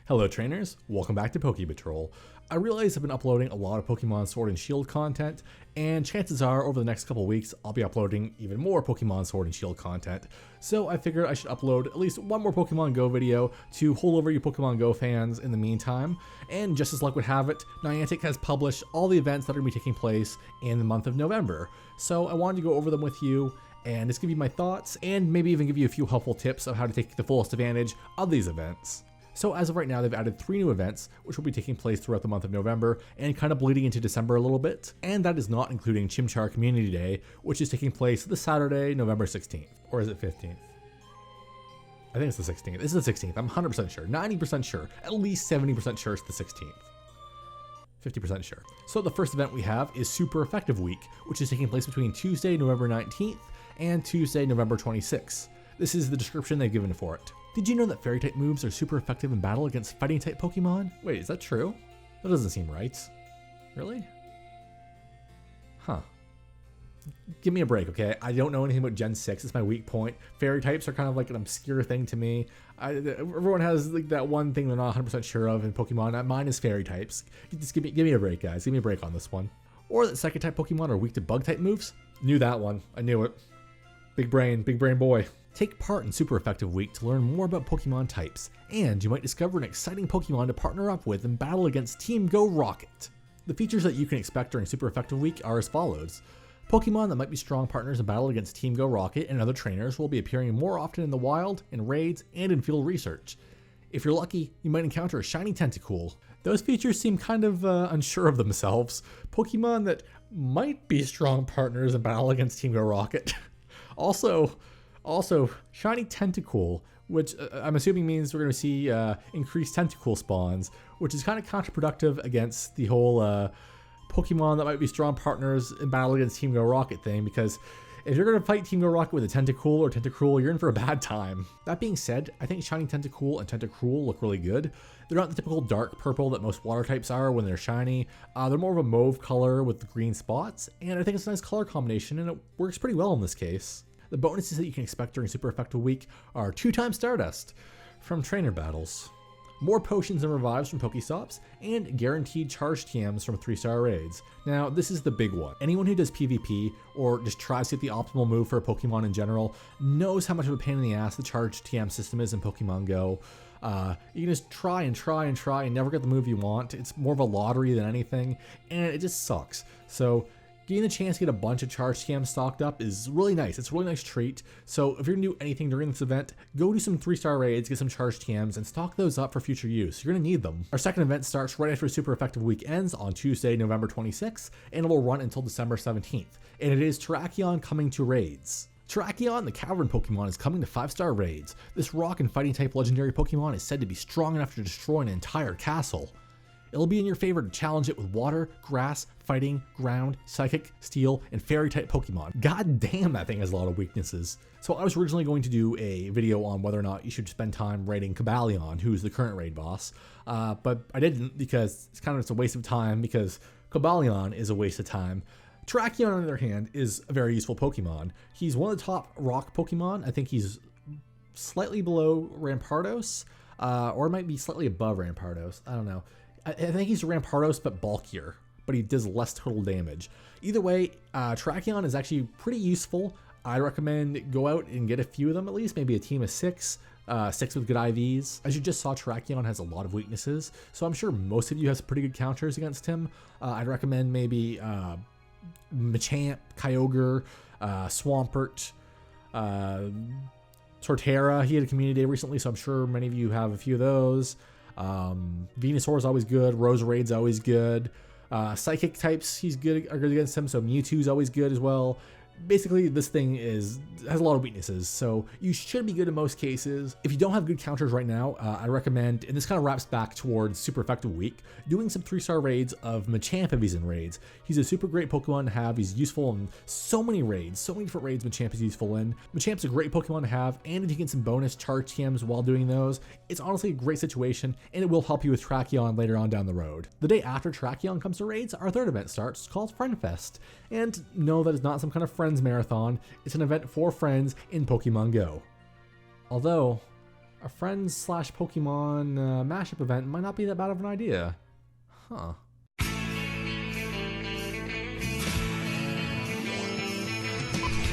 Hello trainers, welcome back to Poke Patrol. I realize I've been uploading a lot of Pokemon Sword and Shield content, and chances are over the next couple weeks I'll be uploading even more Pokemon Sword and Shield content. So I figured I should upload at least one more Pokemon Go video to hold over you Pokemon Go fans in the meantime. And just as luck would have it, Niantic has published all the events that are going to be taking place in the month of November. So I wanted to go over them with you and just give you my thoughts and maybe even give you a few helpful tips of how to take the fullest advantage of these events. So as of right now, they've added 3 new events, which will be taking place throughout the month of November and kind of bleeding into December a little bit. And that is not including Chimchar Community Day, which is taking place this Saturday, November 16th. Or is it 15th? I think it's the 16th. This is the 16th. I'm 100% sure, 90% sure, at least 70% sure it's the 16th. 50% sure. So the first event we have is Supereffective Week, which is taking place between Tuesday, November 19th and Tuesday, November 26th. This is the description they've given for it. Did you know that Fairy-type moves are super effective in battle against Fighting-type Pokémon? Wait, is that true? That doesn't seem right. Really? Huh. Give me a break, okay? I don't know anything about Gen 6. It's my weak point. Fairy-types are kind of like an obscure thing to me. Everyone has like that one thing they're not 100% sure of in Pokemon. Mine is Fairy-types. Just give me a break, guys. Give me a break on this one. Or that Psychic-type Pokemon are weak to Bug-type moves? Knew that one. I knew it. Big brain boy. Take part in Supereffective Week to learn more about Pokemon types, and you might discover an exciting Pokemon to partner up with and battle against Team Go Rocket. The features that you can expect during Supereffective Week are as follows. Pokemon that might be strong partners in battle against Team Go Rocket and other trainers will be appearing more often in the wild, in raids, and in field research. If you're lucky, you might encounter a Shiny Tentacool. Those features seem kind of unsure of themselves. Pokemon that might be strong partners in battle against Team Go Rocket. Also, Shiny Tentacool, which I'm assuming means we're going to see increased Tentacool spawns, which is kind of counterproductive against the whole Pokemon that might be strong partners in battle against Team Go Rocket thing, because if you're going to fight Team Go Rocket with a Tentacool or Tentacruel, you're in for a bad time. That being said, I think Shiny Tentacool and Tentacruel look really good. They're not the typical dark purple that most water types are when they're shiny. They're more of a mauve color with the green spots, and I think it's a nice color combination, and it works pretty well in this case. The bonuses that you can expect during Supereffective Week are 2x Stardust from trainer battles, more potions and revives from Pokestops, and guaranteed charge TMs from 3-star raids. Now, this is the big one. Anyone who does PvP or just tries to get the optimal move for a Pokemon in general knows how much of a pain in the ass the charge TM system is in Pokemon Go. You can just try and never get the move you want. It's more of a lottery than anything, and it just sucks. So getting the chance to get a bunch of charge TMs stocked up is really nice. It's a really nice treat. So if you're going to do anything during this event, go do some 3-star raids, get some charge TMs, and stock those up for future use. You're going to need them. Our second event starts right after Supereffective Week ends on Tuesday, November 26th, and it will run until December 17th. And it is Terrakion coming to raids. Terrakion, the Cavern Pokemon, is coming to 5-star raids. This rock and fighting type legendary Pokemon is said to be strong enough to destroy an entire castle. It'll be in your favor to challenge it with water, grass, fighting, ground, psychic, steel, and fairy-type Pokemon. God damn, that thing has a lot of weaknesses. So I was originally going to do a video on whether or not you should spend time raiding Cobalion, who's the current raid boss, but I didn't because it's kind of just a waste of time because Cobalion is a waste of time. Terrakion, on the other hand, is a very useful Pokemon. He's one of the top rock Pokemon. I think he's slightly below Rampardos, or it might be slightly above Rampardos. I don't know. I think he's Rampardos, but bulkier, but he does less total damage. Either way, Terrakion is actually pretty useful. I recommend go out and get a few of them at least, maybe a team of 6, 6 with good IVs. As you just saw, Terrakion has a lot of weaknesses, so I'm sure most of you have some pretty good counters against him. I'd recommend maybe Machamp, Kyogre, Swampert, Torterra. He had a community day recently, so I'm sure many of you have a few of those. Venusaur is always good. Roserade's always good. Psychic types are good against him, so Mewtwo's always good as well. Basically, this thing has a lot of weaknesses, so you should be good in most cases. If you don't have good counters right now, I recommend, and this kind of wraps back towards Supereffective Week, doing some 3-star raids of Machamp if he's in raids. He's a super great Pokemon to have. He's useful in so many raids, so many different raids Machamp is useful in. Machamp's a great Pokemon to have, and if you get some bonus charge TMs while doing those, it's honestly a great situation, and it will help you with Terrakion later on down the road. The day after Terrakion comes to raids, our third event starts, called Friend Fest. And no, that is not some kind of friends marathon. It's an event for friends in Pokemon Go. Although, a friends slash Pokemon mashup event might not be that bad of an idea. Huh.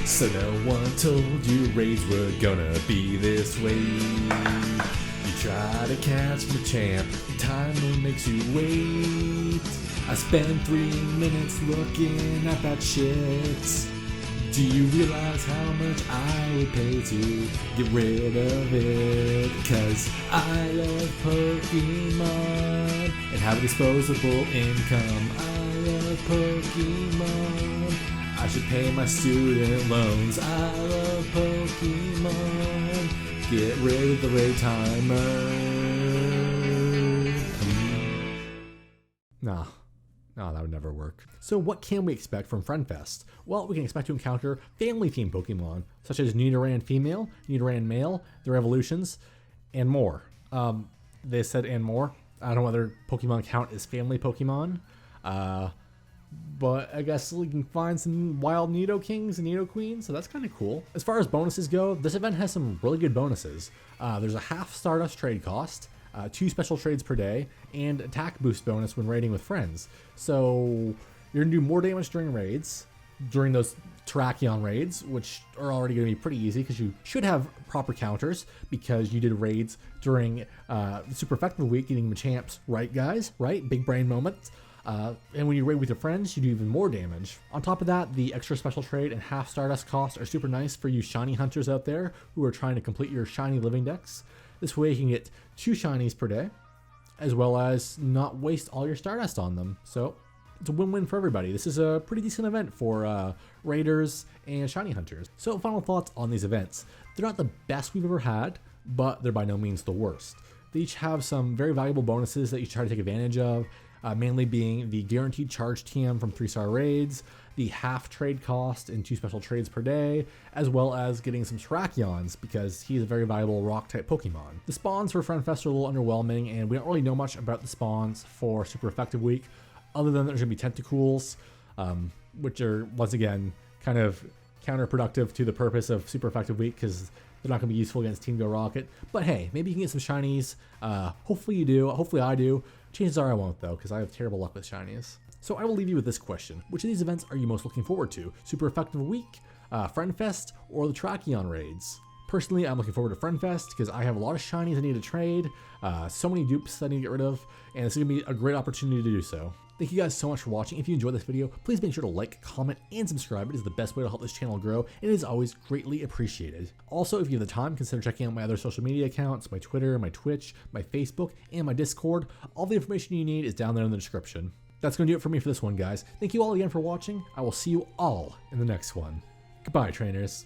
So no one told you raids were gonna be this way. You try to catch Machamp, time makes you wait. I spent 3 minutes looking at that shit. Do you realize how much I would pay to get rid of it? Cause I love Pokemon and have a disposable income. I love Pokemon. I should pay my student loans. I love Pokemon. Get rid of the raid timer. Nah. No, that would never work. So what can we expect from FriendFest? Well, we can expect to encounter family-themed Pokemon, such as Nidoran female, Nidoran male, their evolutions, and more. They said and more. I don't know whether Pokemon count as family Pokemon, but I guess we can find some wild Nidokings and Nidoqueens, so that's kind of cool. As far as bonuses go, this event has some really good bonuses. There's a half Stardust trade cost, 2 special trades per day, and attack boost bonus when raiding with friends. So you're gonna do more damage during raids, during those Terrakion raids, which are already gonna be pretty easy because you should have proper counters because you did raids during the Supereffective week getting Machamps, right guys? Right? Big brain moment. And when you raid with your friends, you do even more damage. On top of that, the extra special trade and half Stardust costs are super nice for you shiny hunters out there who are trying to complete your shiny living decks. This way you can get 2 shinies per day, as well as not waste all your Stardust on them. So it's a win-win for everybody. This is a pretty decent event for raiders and shiny hunters. So final thoughts on these events. They're not the best we've ever had, but they're by no means the worst. They each have some very valuable bonuses that you try to take advantage of, mainly being the guaranteed charge TM from 3-star raids, the half trade cost and 2 special trades per day, as well as getting some Terrakions because he's a very valuable rock-type Pokemon. The spawns for FriendFest are a little underwhelming, and we don't really know much about the spawns for Supereffective week, other than there's going to be Tentacools, which are, once again, kind of counterproductive to the purpose of Supereffective week because they're not going to be useful against Team Go Rocket. But hey, maybe you can get some shinies. Hopefully you do. Hopefully I do. Chances are I won't, though, because I have terrible luck with shinies. So I will leave you with this question. Which of these events are you most looking forward to? Supereffective week, FriendFest, or the Terrakion raids? Personally, I'm looking forward to FriendFest because I have a lot of shinies I need to trade, so many dupes I need to get rid of, and it's going to be a great opportunity to do so. Thank you guys so much for watching. If you enjoyed this video, please make sure to like, comment, and subscribe. It is the best way to help this channel grow, and it is always greatly appreciated. Also, if you have the time, consider checking out my other social media accounts, my Twitter, my Twitch, my Facebook, and my Discord. All the information you need is down there in the description. That's going to do it for me for this one, guys. Thank you all again for watching. I will see you all in the next one. Goodbye, trainers.